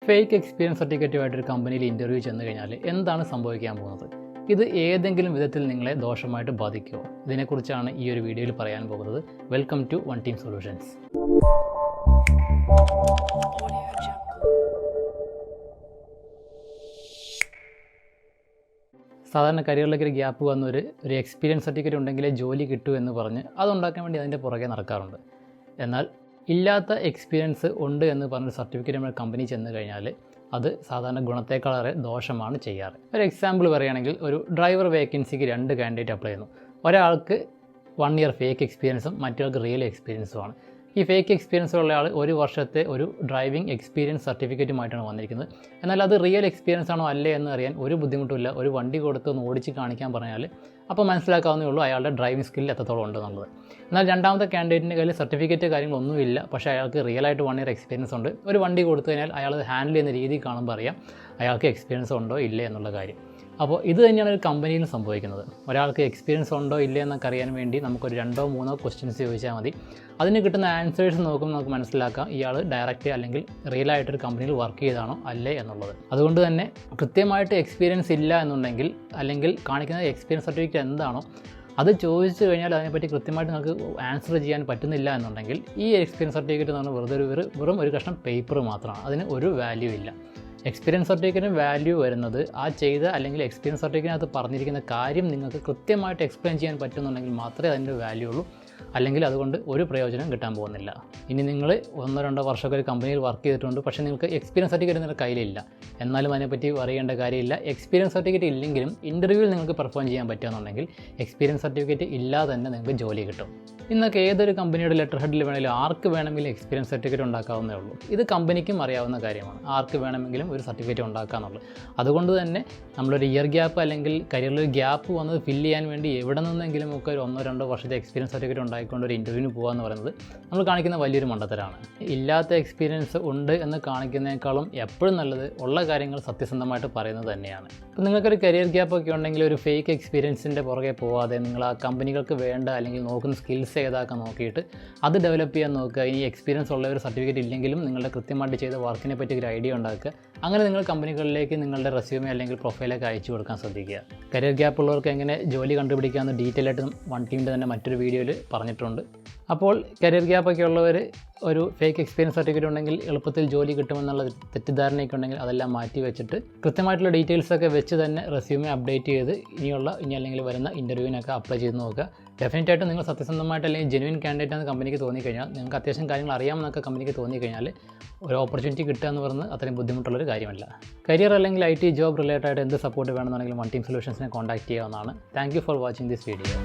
Fake experience സർട്ടിഫിക്കറ്റുമായിട്ടൊരു കമ്പനിയിൽ interview ചെന്ന് കഴിഞ്ഞാൽ എന്താണ് സംഭവിക്കാൻ പോകുന്നത്? ഇത് ഏതെങ്കിലും വിധത്തിൽ നിങ്ങളെ ദോഷമായിട്ട് ബാധിക്കുമോ? ഇതിനെക്കുറിച്ചാണ് ഈ ഒരു വീഡിയോയിൽ പറയാൻ പോകുന്നത്. Welcome to One Team Solutions. സാധാരണ കരിയറിലേക്ക് ഒരു ഗ്യാപ്പ് വന്ന ഒരു എക്സ്പീരിയൻസ് സർട്ടിഫിക്കറ്റ് ഉണ്ടെങ്കിലേ ജോലി കിട്ടൂ എന്ന് പറഞ്ഞ് അതുണ്ടാക്കാൻ വേണ്ടി അതിൻ്റെ പുറകെ നടക്കാറുണ്ട്. എന്നാൽ ഇല്ലാത്ത എക്സ്പീരിയൻസ് ഉണ്ട് എന്ന് പറഞ്ഞൊരു സർട്ടിഫിക്കറ്റ് നമ്മൾ കമ്പനി ചെന്ന് കഴിഞ്ഞാൽ അത് സാധാരണ ഗുണത്തേക്കാളേറെ ദോഷമാണ് ചെയ്യാറ്. ഒരു എക്സാമ്പിൾ പറയുകയാണെങ്കിൽ, ഒരു ഡ്രൈവർ വേക്കൻസിക്ക് 2 കാൻഡിഡേറ്റ് അപ്ലൈ ചെയ്യുന്നു. ഒരാൾക്ക് 1 ഇയർ ഫേക്ക് എക്സ്പീരിയൻസും മറ്റൊരാൾക്ക് റിയൽ എക്സ്പീരിയൻസുമാണ്. ഈ ഫേക്ക് എക്സ്പീരിയൻസ് ഉള്ള ആൾ 1 വർഷത്തെ ഒരു ഡ്രൈവിംഗ് എക്സ്പീരിയൻസ് സർട്ടിഫിക്കറ്റുമായിട്ടാണ് വന്നിരിക്കുന്നത്. എന്നാൽ അത് റിയൽ എക്സ്പീരിയൻസ് ആണോ അല്ലേ എന്ന് അറിയാൻ ഒരു ബുദ്ധിമുട്ടുമില്ല. ഒരു വണ്ടി കൊടുത്ത് ഒന്ന് ഓടിച്ച് കാണിക്കാൻ പറഞ്ഞാൽ അപ്പോൾ മനസ്സിലാക്കാവുന്നേ ഉള്ളൂ അയാളുടെ ഡ്രൈവിംഗ് സ്കിൽ എത്രത്തോളം ഉണ്ടെന്നുള്ളത്. എന്നാൽ രണ്ടാമത്തെ കാൻഡിഡേറ്റിൻ്റെ കയ്യിൽ സർട്ടിഫിക്കറ്റ് കാര്യങ്ങളൊന്നുമില്ല, പക്ഷേ അയാൾക്ക് റിയലായിട്ട് 1 ഇയർ എക്സ്പീരിയൻസ് ഉണ്ട്. ഒരു വണ്ടി കൊടുത്തു കഴിഞ്ഞാൽ അയാൾ ഹാൻഡിൽ ചെയ്യുന്ന രീതി കാണുമ്പോൾ അറിയാം അയാൾക്ക് എക്സ്പീരിയൻസ് ഉണ്ടോ ഇല്ലേ എന്നുള്ള കാര്യം. അപ്പോൾ ഇത് തന്നെയാണ് ഒരു കമ്പനിയിൽ സംഭവിക്കുന്നത്. ഒരാൾക്ക് എക്സ്പീരിയൻസ് ഉണ്ടോ ഇല്ലേ എന്നൊക്കെ അറിയാൻ വേണ്ടി നമുക്കൊരു 2-3 ക്വസ്റ്റ്യൻസ് ചോദിച്ചാൽ മതി. അതിന് കിട്ടുന്ന ആൻസേഴ്സ് നോക്കുമ്പോൾ നമുക്ക് മനസ്സിലാക്കാം ഇയാൾ ഡയറക്റ്റ് അല്ലെങ്കിൽ റിയലായിട്ടൊരു കമ്പനിയിൽ വർക്ക് ചെയ്താണോ അല്ലേ എന്നുള്ളത്. അതുകൊണ്ട് തന്നെ കൃത്യമായിട്ട് എക്സ്പീരിയൻസ് ഇല്ല എന്നുണ്ടെങ്കിൽ, അല്ലെങ്കിൽ കാണിക്കുന്ന എക്സ്പീരിയൻസ് സർട്ടിഫിക്കറ്റ് എന്താണോ അത് ചോദിച്ചു കഴിഞ്ഞാൽ അതിനെപ്പറ്റി കൃത്യമായിട്ട് നമുക്ക് ആൻസർ ചെയ്യാൻ പറ്റുന്നില്ല എന്നുണ്ടെങ്കിൽ ഈ എക്സ്പീരിയൻസ് സർട്ടിഫിക്കറ്റ് എന്ന് പറഞ്ഞാൽ വെറും ഒരു കഷ്ണം പേപ്പർ മാത്രമാണ്. അതിന് ഒരു വാല്യൂ ഇല്ല. എക്സ്പീരിയൻസ് സർട്ടിഫിക്കറ്റിന് വാല്യൂ വരുന്നത് ആ ചെയ്ത അല്ലെങ്കിൽ എക്സ്പീരിയൻസ് സർട്ടിഫിക്കറ്റിനകത്ത് പറഞ്ഞിരിക്കുന്ന കാര്യം നിങ്ങൾക്ക് കൃത്യമായിട്ട് എക്സ്പ്ലെയിൻ ചെയ്യാൻ പറ്റുന്നുണ്ടെങ്കിൽ മാത്രമേ അതിൻ്റെ വാല്യൂ ഉള്ളൂ. അല്ലെങ്കിൽ അതുകൊണ്ട് ഒരു പ്രയോജനം കിട്ടാൻ പോകുന്നില്ല. ഇനി നിങ്ങൾ 1-2 വർഷമൊക്കെ ഒരു കമ്പനിയിൽ വർക്ക് ചെയ്തിട്ടുണ്ട്, പക്ഷേ നിങ്ങൾക്ക് എക്സ്പീരിയൻസ് സർട്ടിഫിക്കറ്റ് നിങ്ങളുടെ കയ്യിലില്ല, എന്നാലും അതിനെപ്പറ്റി അറിയേണ്ട കാര്യമില്ല. എക്സ്പീരിയൻസ് സർട്ടിഫിക്കറ്റ് ഇല്ലെങ്കിലും ഇൻ്റർവ്യൂവിൽ നിങ്ങൾക്ക് പെർഫോം ചെയ്യാൻ പറ്റുകയെന്നുണ്ടെങ്കിൽ എക്സ്പീരിയൻസ് സർട്ടിഫിക്കറ്റ് ഇല്ലാതെ തന്നെ നിങ്ങൾക്ക് ജോലി കിട്ടും. ഇന്നൊക്കെ ഏതൊരു കമ്പനിയുടെ ലെറ്റർ ഹെഡിൽ വേണമെങ്കിലും ആർക്ക് വേണമെങ്കിലും എക്സ്പീരിയൻസ് സർട്ടിഫിക്കറ്റ് ഉണ്ടാക്കാവുന്നേ ഉള്ളൂ. ഇത് കമ്പനിക്കും അറിയാവുന്ന കാര്യമാണ്, ആർക്ക് വേണമെങ്കിലും ഒരു സർട്ടിഫിക്കറ്റ് ഉണ്ടാക്കാമെന്നുള്ളത്. അതുകൊണ്ട് തന്നെ നമ്മളൊരു ഇയർ ഗ്യാപ്പ് അല്ലെങ്കിൽ കരിയറിൽ ഗ്യാപ്പ് വന്നത് ഫില്ല് ചെയ്യാൻ വേണ്ടി എവിടെ നിന്നെങ്കിലും ഒക്കെ ഒരു 1-2 വർഷത്തെ എക്സ്പീരിയൻസ് സർട്ടിഫിക്കറ്റ് ഉണ്ടായിക്കൊണ്ട് ഒരു ഇൻ്റർവ്യൂവിന് പോകുക എന്ന് പറയുന്നത് നമ്മൾ കാണിക്കുന്ന വലിയൊരു മണ്ടത്തരമാണ്. ഇല്ലാത്ത എക്സ്പീരിയൻസ് ഉണ്ട് എന്ന് കാണിക്കുന്നതിനേക്കാളും എപ്പോഴും നല്ലത് ഉള്ള കാര്യങ്ങൾ സത്യസന്ധമായിട്ട് പറയുന്നത് തന്നെയാണ്. അപ്പോൾ നിങ്ങൾക്കൊരു കരിയർ ഗ്യാപ്പ് ഒക്കെ ഉണ്ടെങ്കിൽ ഒരു ഫേക്ക് എക്സ്പീരിയൻസിൻ്റെ പുറകെ പോകാതെ നിങ്ങൾ ആ കമ്പനികൾക്ക് വേണ്ട അല്ലെങ്കിൽ നോക്കുന്ന സ്കിൽസ് ഏതാക്കാൻ നോക്കിയിട്ട് അത് ഡെവലപ്പ് ചെയ്യാൻ നോക്കുക. ഇനി എക്സ്പീരിയൻസ് ഉള്ള ഒരു സർട്ടിഫിക്കറ്റ് ഇല്ലെങ്കിലും നിങ്ങളുടെ കൃത്യമായിട്ട് ചെയ്ത വർക്കിനെ പറ്റി ഒരു ഐഡിയ ഉണ്ടാക്കുക. അങ്ങനെ നിങ്ങൾ കമ്പനികളിലേക്ക് നിങ്ങളുടെ റെസ്യൂമെ അല്ലെങ്കിൽ പ്രൊഫൈലൊക്കെ അയച്ചു കൊടുക്കാൻ ശ്രദ്ധിക്കുക. കരിയർ ഗ്യാപ്പ് ഉള്ളവർക്ക് എങ്ങനെ ജോലി കണ്ടുപിടിക്കാമെന്ന് ഡീറ്റെയിൽ ആയിട്ട് വൺ ടീമിൻ്റെ തന്നെ മറ്റൊരു വീഡിയോയിൽ പറഞ്ഞിട്ടുണ്ട്. അപ്പോൾ കരിയർ ഗ്യാപ്പൊക്കെ ഉള്ളവർ ഒരു ഫേക്ക് എക്സ്പീരിയൻസ് സർട്ടിഫിക്കറ്റ് ഉണ്ടെങ്കിൽ എളുപ്പത്തിൽ ജോലി കിട്ടുമെന്നുള്ള തെറ്റിദ്ധാരണയൊക്കെ ഉണ്ടെങ്കിൽ അതെല്ലാം മാറ്റി വെച്ചിട്ട് കൃത്യമായിട്ടുള്ള ഡീറ്റെയിൽസൊക്കെ വെച്ച് തന്നെ റെസ്യൂമെ അപ്ഡേറ്റ് ചെയ്ത് ഇനി അല്ലെങ്കിൽ വരുന്ന ഇൻ്റർവ്യൂവിനൊക്കെ അപ്ലൈ ചെയ്ത് നോക്കുക. ഡെഫിനറ്റായിട്ടും നിങ്ങൾ സത്യസന്ധമായിട്ട് അല്ലെങ്കിൽ ജെനുവിൻ കാൻഡിഡേറ്റ് ആണെന്ന് കമ്പനിക്ക് തോന്നിക്കഴിഞ്ഞാൽ, നിങ്ങൾക്ക് അത്യാവശ്യം കാര്യങ്ങൾ അറിയാമെന്നൊക്കെ കമ്പനിക്ക് തോന്നിക്കഴിഞ്ഞാൽ ഒരു ഓപ്പർച്യൂണിറ്റി കിട്ടുക എന്ന് പറയുന്നത് അത്രയും ബുദ്ധിമുട്ടുള്ളൊരു കാര്യമല്ല. കരിയർ അല്ലെങ്കിൽ IT ജോബ് റിലേറ്റഡ് ആയിട്ട് എന്ത് സപ്പോർട്ട് വേണമെന്നുണ്ടെങ്കിലും വൺ ടീം സൊല്യൂഷൻസിനെ കോൺടാക്ട് ചെയ്യാവുന്നതാണ്. Thank you for watching this video.